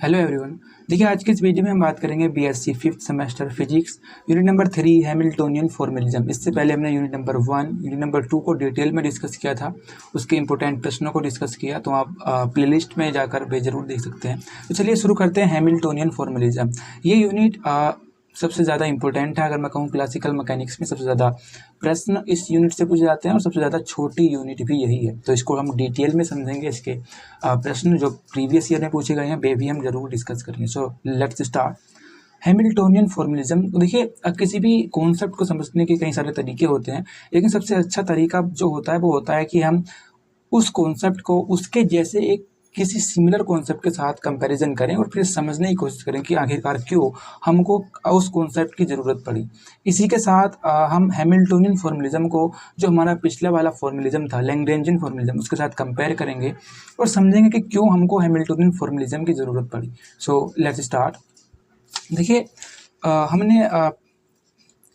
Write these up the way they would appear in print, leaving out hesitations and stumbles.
Hello everyone. देखिए आज के इस वीडियो में हम बात करेंगे BSc fifth semester physics unit number 3 Hamiltonian formalism. इससे पहले हमने यूनिट नंबर 1 यूनिट नंबर 2 को डिटेल में डिस्कस किया था, उसके इंपॉर्टेंट प्रश्नों को डिस्कस किया, तो आप प्लेलिस्ट में जाकर बेजरूर देख सकते हैं। तो चलिए शुरू करते हैं हैमिल्टोनियन फॉर्मलिज्म। ये यूनिट सबसे ज़्यादा इंपॉर्टेंट है। अगर मैं कहूँ क्लासिकल मैकेनिक्स में सबसे ज़्यादा प्रश्न इस यूनिट से पूछे जाते हैं और सबसे ज़्यादा छोटी यूनिट भी यही है। तो इसको हम डिटेल में समझेंगे, इसके प्रश्न जो प्रीवियस ईयर में पूछे गए हैं वे भी हम जरूर डिस्कस करेंगे। So let's start Hamiltonian formalism. देखिए किसी भी कॉन्सेप्ट को समझने के कई सारे तरीके होते हैं, लेकिन सबसे अच्छा तरीका जो होता है वो होता है कि हम उस कॉन्सेप्ट को उसके जैसे एक किसी सिमिलर कॉन्सेप्ट के साथ कंपैरिजन करें और फिर समझने की कोशिश करें कि आखिरकार क्यों हमको उस कॉन्सेप्ट की ज़रूरत पड़ी। इसी के साथ हम हैमिल्टोनियन फॉर्मलिज्म को जो हमारा पिछला वाला फॉर्मलिज्म था लैग्रेंजियन फॉर्मलिज्म उसके साथ कंपेयर करेंगे और समझेंगे कि क्यों हमको हैमिल्टोनियन फॉर्मलिज्म की ज़रूरत पड़ी। So let's start. देखिए हमने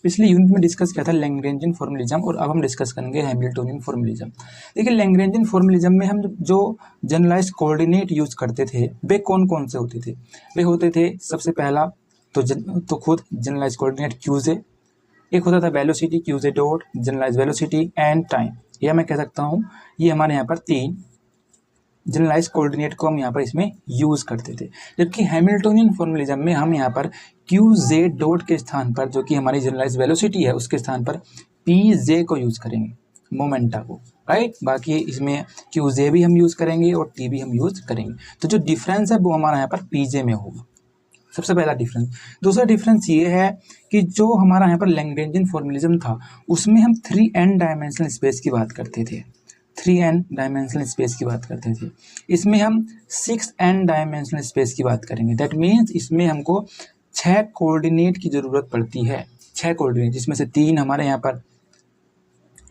पिछले यूनिट में डिस्कस किया था लैग्रेंजियन फॉर्मलिज्म और अब हम डिस्कस करेंगे हैमिल्टोनियन फॉर्मलिज्म। देखिए लैग्रेंजियन फॉर्मलिज्म में हम जो जनरलाइज कोऑर्डिनेट यूज करते थे वे कौन कौन से होते थे? वे होते थे सबसे पहला तो खुद जनरलाइज कोऑर्डिनेट क्यूजे, एक होता था velocity q j dot, generalize velocity and time. या मैं कह सकता हूँ ये हमारे यहाँ पर तीन जनरलाइज कोऑर्डिनेट को हम यहाँ पर इसमें यूज करते थे। जबकि हैमिल्टोनियन फॉर्मलिज्म में हम यहाँ पर क्यू जे डॉट के स्थान पर, जो कि हमारी जनरलाइज वेलोसिटी है, उसके स्थान पर पी जे को यूज करेंगे, मोमेंटा को, राइट। बाकी इसमें क्यू जे भी हम यूज करेंगे और टी भी हम यूज करेंगे। तो जो डिफरेंस है वो हमारा यहाँ पर पी जे में होगा, सबसे पहला डिफरेंस। दूसरा डिफरेंस ये है कि जो हमारा यहाँ पर लैग्रेंजियन फॉर्मलिज्म था उसमें हम 3n डायमेंशनल स्पेस की बात करते थे, 3n डायमेंशनल स्पेस की बात करते थे। इसमें हम 6n डायमेंशनल स्पेस की बात करेंगे। दैट मीन्स इसमें हमको 6 कोऑर्डिनेट की ज़रूरत पड़ती है, 6 कोऑर्डिनेट, जिसमें से 3 हमारे यहाँ पर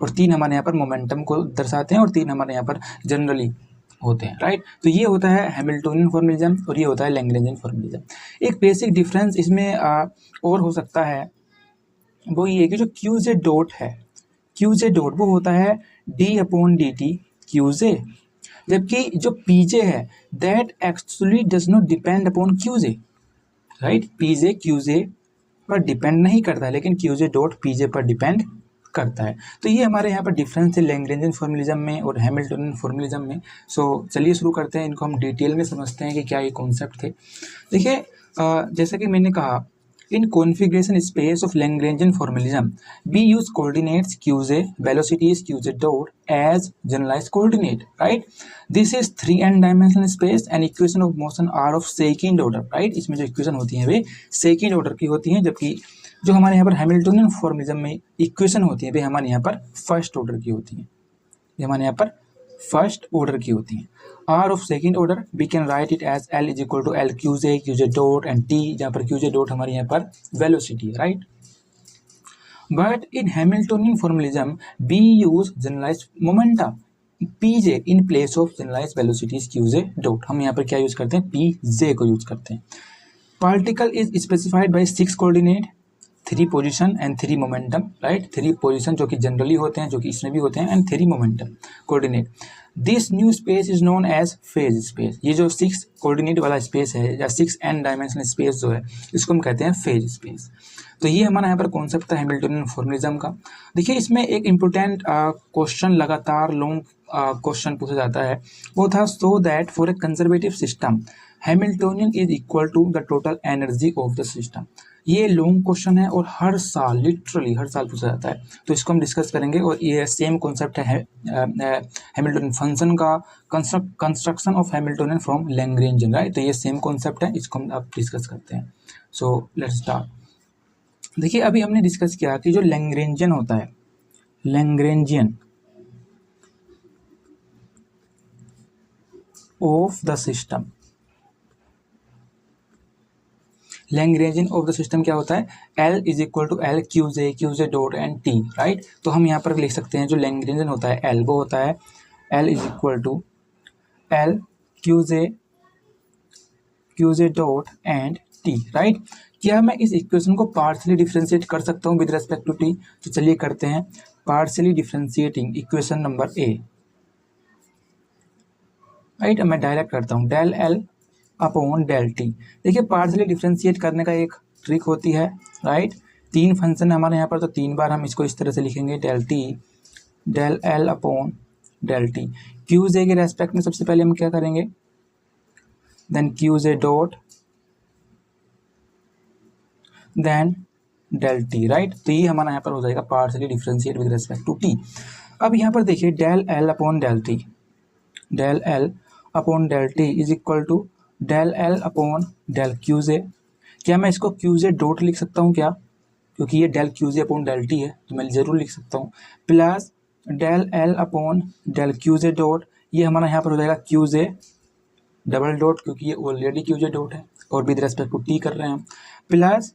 और 3 हमारे यहाँ पर मोमेंटम को दर्शाते हैं और 3 हमारे यहाँ पर जनरली होते हैं, राइट। तो ये होता है हैमिल्टोनियन फॉर्मलिज्म और ये होता है लैग्रेंजियन फॉर्मलिज्म। एक बेसिक डिफरेंस इसमें और हो सकता है वो ये कि जो क्यू जे डॉट है, क्यू जे डॉट वो होता है d upon d t q j, जबकि जो पी जे है that actually does not depend upon q j, right. P J Q j पर डिपेंड नहीं करता है, लेकिन क्यू जे डॉट पी जे पर डिपेंड करता है। तो ये हमारे यहाँ पर डिफरेंस है लैग्रेंजियन फॉर्मलिज्म में और हैमिल्टोनियन फॉर्मलिज्म में। सो चलिए शुरू करते हैं, इनको हम डिटेल में समझते हैं कि क्या ये कॉन्सेप्ट थे। देखिए जैसा कि मैंने कहा, in configuration space of Lagrangian formalism, we use coordinates qj, velocities qj dot as generalized coordinate, right? This is 3n dimensional space and equation of motion are of second order, right? इसमें जो equation होती हैं वे second order की होती हैं, जबकि जो हमारे यहाँ पर हैमिल्टोनियन फॉर्मलिज्म में इक्वेशन होती है वे हमारे यहाँ पर फर्स्ट ऑर्डर की होती हैं, ये हमारे यहाँ पर फर्स्ट ऑर्डर की होती हैं। Are of second order we can write it as L is equal to L q J dot and t, जहाँ पर क्यू जे डॉट हमारे यहाँ पर वेलोसिटी है, right. But in Hamiltonian formalism we use generalize momenta p j in place of generalize velocities q J dot. हम यहाँ पर क्या यूज करते हैं? पी जे को यूज करते हैं। Particle is specified by 6 coordinate, 3 position and 3 momentum, right. 3 position जो कि जनरली होते हैं, जो कि इसमें भी होते हैं, and 3 momentum coordinate. This new space is known as phase space. ये जो 6 कोऑर्डिनेट वाला स्पेस है या 6n डायमेंशनल स्पेस जो है, इसको हम कहते हैं फेज स्पेस। तो ये हमारा यहाँ पर कॉन्सेप्ट था हैमिल्टोनियन फॉर्मलिज्म का। देखिए इसमें एक इम्पोर्टेंट क्वेश्चन, लगातार लॉन्ग क्वेश्चन पूछा जाता है, वो था so that for a conservative system Hamiltonian is equal to the total energy of the system. ये लॉन्ग क्वेश्चन है और हर साल, लिटरली हर साल पूछा जाता है, तो इसको हम डिस्कस करेंगे। और ये सेम कॉन्सेप्ट है हैमिल्टोनियन फंक्शन का, construction of Hamiltonian from Lagrangian, right. तो ये सेम कॉन्सेप्ट है, इसको हम अब डिस्कस करते हैं। So let's start. देखिए अभी हमने डिस्कस किया कि जो लैग्रेंजियन होता है, Lagrangian of the system, Lagrangian of the system क्या होता है? L is equal to L q J dot and t, right. तो हम यहाँ पर लिख सकते हैं जो लैग्रेंजियन होता है L, वो होता है L is equal to L q J dot and t, right. क्या मैं इस इक्वेशन को पार्शियली डिफ्रेंशिएट कर सकता हूँ विद रेस्पेक्ट टू टी? तो चलिए करते हैं। Partially differentiating equation number A, right. मैं डायरेक्ट करता हूँ, del L upon del t. देखिए पार्शियली डिफ्रेंशिएट करने का एक ट्रिक होती है, राइट। 3 फंक्शन है हमारे यहाँ पर, तो 3 बार हम इसको इस तरह से लिखेंगे, del t del L upon del t. Q j के रेस्पेक्ट में सबसे पहले हम क्या करेंगे, देन क्यू जे dot then del T, right. तो ये हमारा यहाँ पर हो जाएगा partially differentiate with respect to t. अब यहाँ पर देखिए del L upon del t, del L upon del T is equal to del L upon del Q j. क्या मैं इसको क्यू जे डॉट लिख सकता हूँ क्या, क्योंकि ये del Q j upon del t है तो मैं ज़रूर लिख सकता हूँ, plus del L upon del Q जे डॉट, ये हमारा यहाँ पर हो जाएगा क्यू जे डबल डॉट, क्योंकि ये ऑलरेडी क्यू जे डॉट है और विद रेस्पेक्ट टू टी कर रहे हैं हम, plus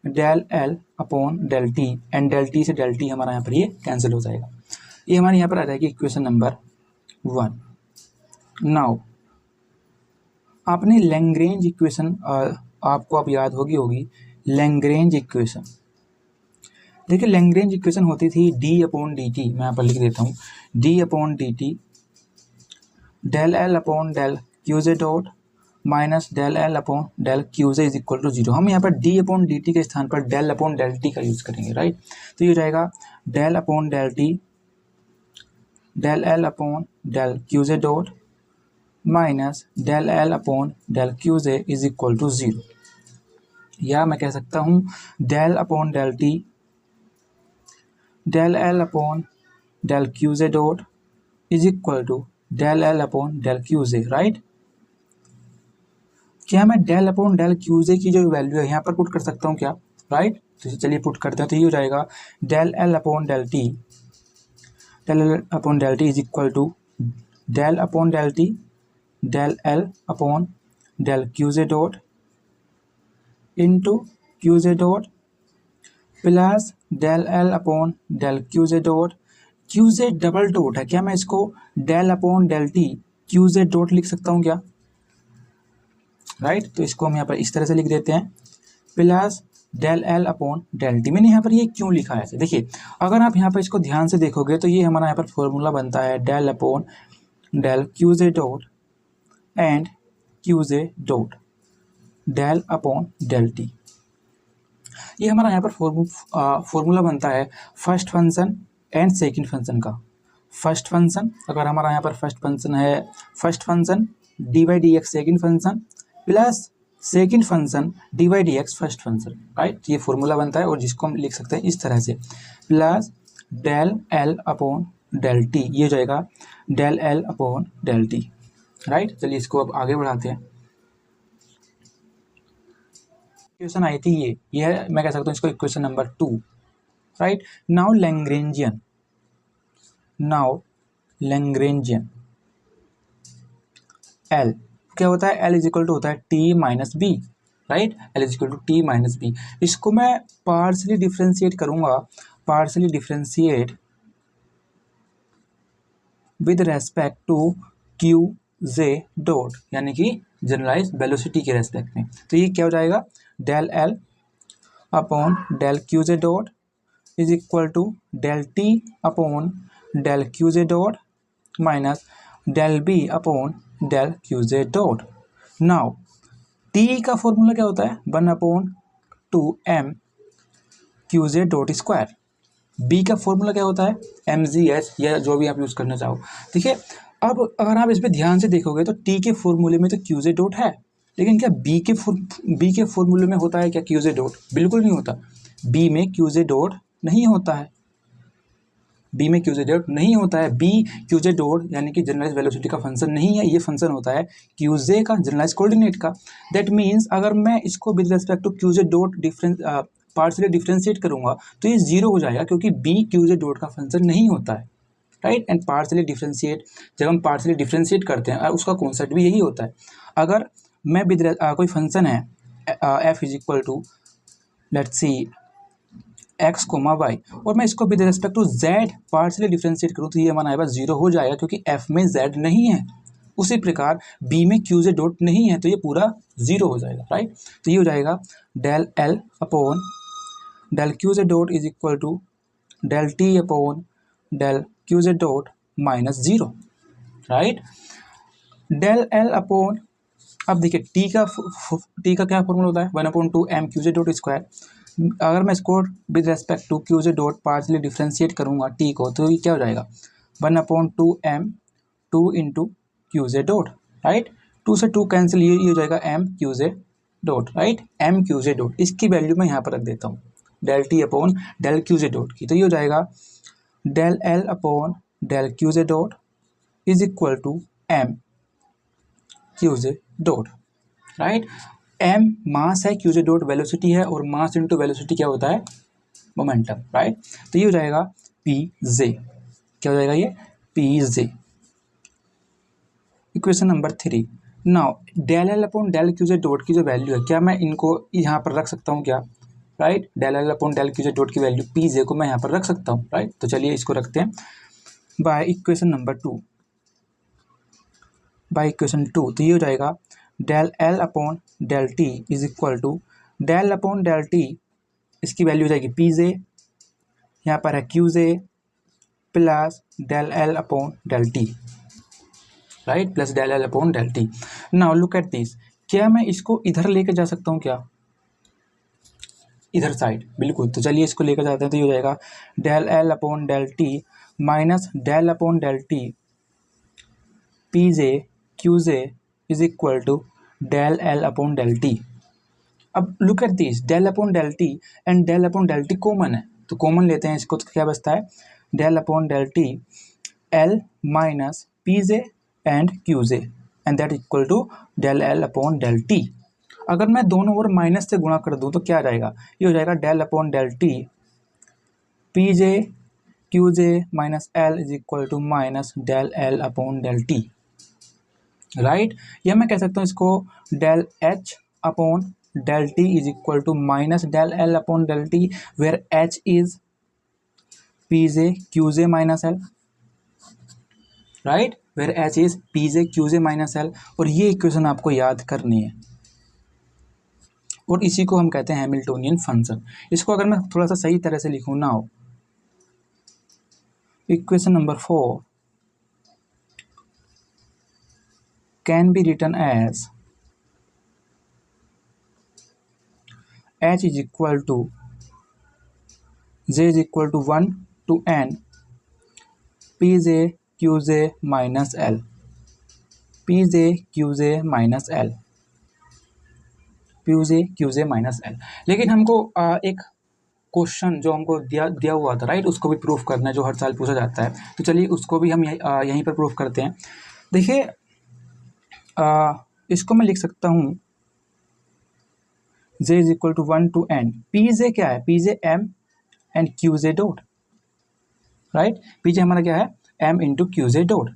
del L upon del t, and del t से डेल टी हमारा यहाँ पर ये कैंसिल हो जाएगा। ये हमारे यहाँ पर आ जाएगी इक्वेशन नंबर 1। नाउ आपने लैग्रेंज इक्वेशन आपको अब याद होगी लैग्रेंज इक्वेशन। देखिए लैग्रेंज इक्वेशन होती थी डी अपॉन डी टी, मैं यहाँ पर लिख देता हूँ, d upon d t del L upon del Q J dot minus del L upon del Q j is equal to 0। हम यहाँ पर डी अपॉन डी टी के स्थान पर डेल अपॉन डेल टी का यूज़ करेंगे, राइट। तो ये हो जाएगा del upon del t del L upon del Q J dot minus del L upon del Q j is equal to 0, या मैं कह सकता हूँ del upon del t del L upon del Q J dot is equal to del L upon del Q j, right. क्या मैं del upon del Q जे की जो value है यहाँ पर पुट कर सकता हूँ क्या, राइट। तो चलिए पुट करते हैं, तो ये हो जाएगा del L upon del t, del L upon del T is equal to del upon del t del L upon del Q J dot into q J dot plus del L upon del Q J dot, q j double dot है, क्या मैं इसको del upon del t q जे dot लिख सकता हूँ क्या, right. तो इसको हम यहाँ पर इस तरह से लिख देते हैं, plus del L upon del T. मैंने यहाँ पर ये क्यों लिखा है, देखिए अगर आप यहाँ पर इसको ध्यान से देखोगे तो ये हमारा यहाँ पर फॉर्मूला बनता है del upon del Q J dot and Q J dot del upon del T. ये हमारा यहाँ पर फॉर्मूला बनता है first function and second function का। फर्स्ट फंक्शन, अगर हमारा यहाँ पर फर्स्ट फंक्शन है, first function D by D X second function plus second function D by D X first function, right. ये फॉर्मूला बनता है और जिसको हम लिख सकते हैं इस तरह से, plus del L upon del T, ये हो जाएगा del L upon del T, right. चलिए इसको अब आगे बढ़ाते हैं। इक्वेशन आई थी ये है, मैं कह सकता हूँ इसको equation number 2, right. Now Lagrangian L क्या होता है, एल इज इक्वल टू होता है T minus B, right. L is equal to T minus B. इसको मैं पार्शियली डिफ्रेंशिएट करूंगा, partially differentiate with respect to Q J dot, यानी कि जनरलाइज वेलोसिटी के रेस्पेक्ट में। तो ये क्या हो जाएगा, del L upon del Q J dot is equal to del T upon del Q J dot minus del B upon del Q J dot. Now T का फॉर्मूला क्या होता है, 1/2m क्यू जे डॉट स्क्वायर। बी का फॉर्मूला क्या होता है, mgh, या जो भी आप यूज़ करना चाहो। ठीक है, अब अगर आप इस पर ध्यान से देखोगे तो टी के फॉर्मूले में तो क्यू जे डॉट है, लेकिन क्या बी के फॉर्मूले में होता है क्या क्यू जे डॉट, बिल्कुल नहीं होता। बी में क्यू जे डॉट नहीं होता है, बी में क्यू जे डॉट नहीं होता है। बी क्यू जे डॉट यानी कि जनरलाइज वेलोसिटी का फंक्शन नहीं है, ये फंक्शन होता है क्यू जे का, जनरलाइज कोऑर्डिनेट का। दैट मीन्स अगर मैं इसको with respect to Q J dot partially differentiate करूंगा तो ये 0 हो जाएगा, क्योंकि बी क्यू जे डॉट का फंक्शन नहीं होता है, राइट। एंड पार्शियली डिफ्रेंशिएट, जब हम पार्शियली डिफ्रेंशिएट करते हैं उसका कॉन्सेप्ट भी यही होता है। अगर मैं विद कोई फंक्शन है F is equal to let's see X comma Y, और मैं इसको with respect to Z partially differentiate करूँ तो ये हमारा यहाँ 0 हो जाएगा, क्योंकि एफ में जेड नहीं है। उसी प्रकार बी में क्यू जे डॉट नहीं है, तो ये पूरा 0 हो जाएगा, राइट। तो ये हो जाएगा del L upon del Q J dot is equal to del T upon del Q J dot minus 0, right. Del L upon अब देखिए टी का क्या फॉर्मूला होता है 1/2 m Q Z dot square. अगर मैं इसको with respect to Q Z dot partially differentiate करूंगा टी को, तो ये क्या हो जाएगा 1/2 m 2 into Q Z dot, right. 2 से 2 कैंसिल, ये हो जाएगा m Q Z dot, right. m Q Z dot, इसकी वैल्यू मैं यहाँ पर रख देता हूँ del T upon del Q Z dot की, तो ये हो जाएगा del L upon del Q Z dot is equal to m Q Z dot, right. m mass है, क्यू जेड डॉट वेलोसिटी है, और मास इंटू वेलोसिटी क्या होता है मोमेंटम, राइट। तो ये हो जाएगा पी जे, क्या हो जाएगा ये P J. Equation number 3, now del L upon del Q Z dot की जो वैल्यू है, क्या मैं इनको यहाँ पर रख सकता हूँ क्या, right. Del L upon del Q Z dot की वैल्यू पी जे को मैं यहाँ पर रख सकता हूँ, राइट। तो चलिए इसको रखते हैं by equation number 2, by equation 2। तो ये हो जाएगा del L upon del T is equal to del upon del T, इसकी वैल्यू हो जाएगी पी जे, यहाँ पर है Q J plus del L upon del T, right, plus del L upon del T. Now look at this, क्या मैं इसको इधर लेके जा सकता हूँ क्या, इधर साइड, बिल्कुल। तो चलिए इसको लेकर जाते हैं, तो ये हो जाएगा del L upon del t minus del upon del T P J Q j is equal to del L upon del t. अब look at this, del upon del t and del upon del t common है, तो common लेते हैं इसको, तो क्या बचता है del upon del T L minus P J and Q J and that equal to del L upon del T. अगर मैं दोनों ओर माइनस से गुणा कर दूं तो क्या आ जाएगा, ये हो जाएगा del upon del T P J Q J minus L is equal to minus del L upon del T, right. या मैं कह सकता हूँ इसको del H upon del T is equal to minus del L upon del T, where H is P J Q J minus L, right, where H is P J Q J minus L. और ये equation आपको याद करनी है, और इसी को हम कहते हैं हैमिल्टोनियन फंक्शन। इसको अगर मैं थोड़ा सा सही तरह से लिखूँ ना, हो equation number 4 can be written as h is equal to j is equal to 1 to n pj qj minus l, pj qj minus l, pj qj minus l। लेकिन हमको एक क्वेश्चन जो हमको दिया हुआ था, राइट, उसको भी प्रूफ करना है, जो हर साल पूछा जाता है। तो चलिए उसको भी हम यहीं पर प्रूफ करते हैं। देखिए इसको मैं लिख सकता हूँ j is equal to 1 to n, pj क्या है, pj m and Q J dot, right. पीछे हमारा क्या है m into q J dot.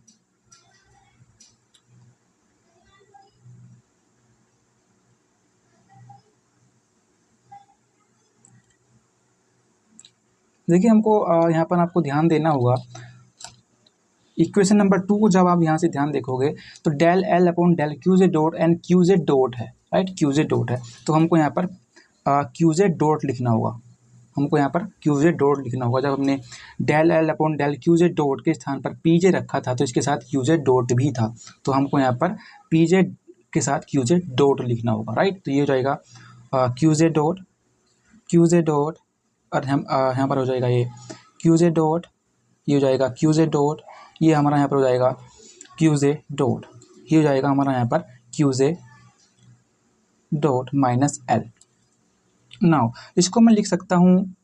देखिए हमको यहाँ पर आपको ध्यान देना होगा, इक्वेशन नंबर 2 को जब आप यहाँ से ध्यान देखोगे तो del L upon del Q J dot and Q J dot है, राइट, क्यू जे डॉट है। तो हमको यहाँ पर क्यू जे डॉट लिखना होगा, हमको यहाँ पर क्यू जे डॉट लिखना होगा। जब हमने del L upon del Q जे डॉट के स्थान पर पी जे रखा था, तो इसके साथ क्यू जे डॉट भी था, तो हमको यहाँ पर पी जे के साथ क्यू जे डॉट लिखना होगा, राइट। तो ये हो जाएगा क्यू जे डॉट, क्यू जे डॉट, और हम यहाँ पर हो जाएगा ये क्यू जे डॉट, ये हो जाएगा क्यू जे डॉट, ये हमारा यहाँ पर हो जाएगा क्यू जे डॉट, ये हो जाएगा हमारा यहाँ पर क्यू जे डॉट माइनस एल। नाउ इसको मैं लिख सकता हूँ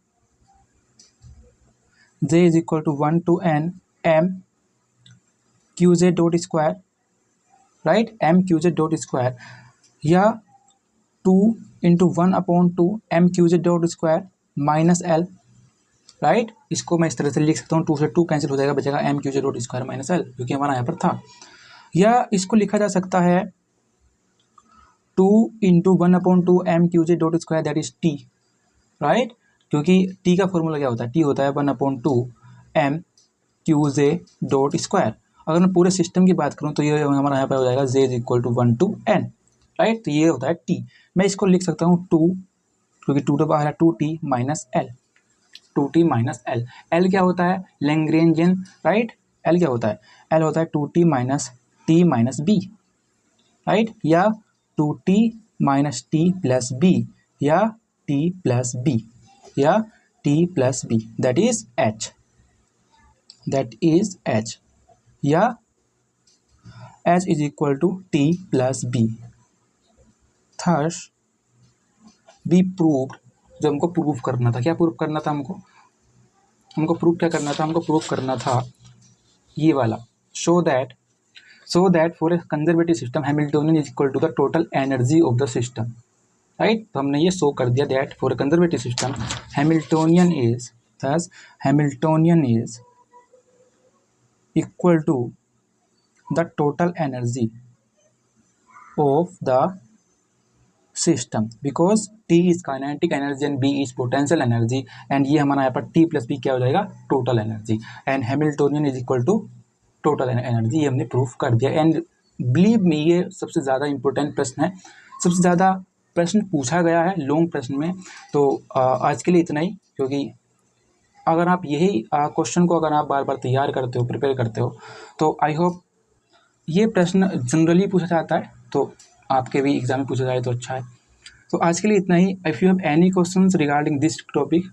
j is equal to 1 to n m Q J dot square, right, m Q J dot square, या 2 इंटू 1 अपॉन 2 m क्यू जे dot square minus l, right. इसको मैं इस तरह से लिख सकता हूँ, 2 से 2 कैंसिल हो जाएगा, बचेगा m क्यू जे डॉट स्क्वायर माइनस l, जो कि हमारा यहाँ पर था। या इसको लिखा जा सकता है 2 into 1 upon 2 m Q J dot square that is t, right, क्योंकि t का फॉर्मूला क्या होता है, t होता है 1 अपॉन 2 m क्यू जे डॉट स्क्वायर। अगर मैं पूरे सिस्टम की बात करूँ तो ये हमारा यहाँ पर हो जाएगा j is equal to 1 to n, right. तो ये होता है t। मैं इसको लिख सकता हूँ 2, क्योंकि 2 तो बाहर है, 2t minus L, 2t minus L. L क्या होता है लैग्रेंजियन, राइट। एल क्या होता है, एल होता है 2t minus t minus B, right. या 2t minus T plus B या t प्लस बी या t plus B, that is h, that is h, या h is equal to t plus B. Thus we proved, जो हमको prove करना था, क्या prove करना था हमको प्रूव क्या करना था, हमको प्रूव करना था ये वाला, show that for a conservative system Hamiltonian is equal to the total energy of the system, right. तो हमने ये शो कर दिया that for a conservative system Hamiltonian is equal to the total energy of the system, because T is kinetic energy and B is potential energy, and ये हमारा यहाँ पर T plus B क्या हो जाएगा, total energy, and Hamiltonian is equal to total energy. ये हमने proof कर दिया। एंड बिलीव मी, ये सबसे ज़्यादा इंपॉर्टेंट प्रश्न है, सबसे ज़्यादा प्रश्न पूछा गया है लॉन्ग प्रश्न में। तो आज के लिए इतना ही, क्योंकि अगर आप यही क्वेश्चन को अगर आप बार बार तैयार करते हो, प्रिपेयर करते हो, तो आई होप ये प्रश्न जनरली पूछा जाता है, तो आपके भी एग्जाम में पूछा जाए तो अच्छा है। तो आज के लिए इतना ही। If you have any questions regarding this topic,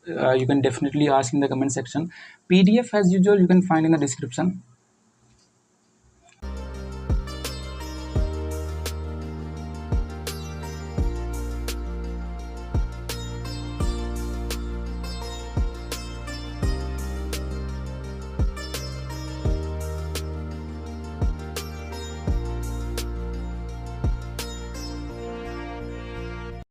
you can definitely ask in the comment section. PDF as usual you can find in the description.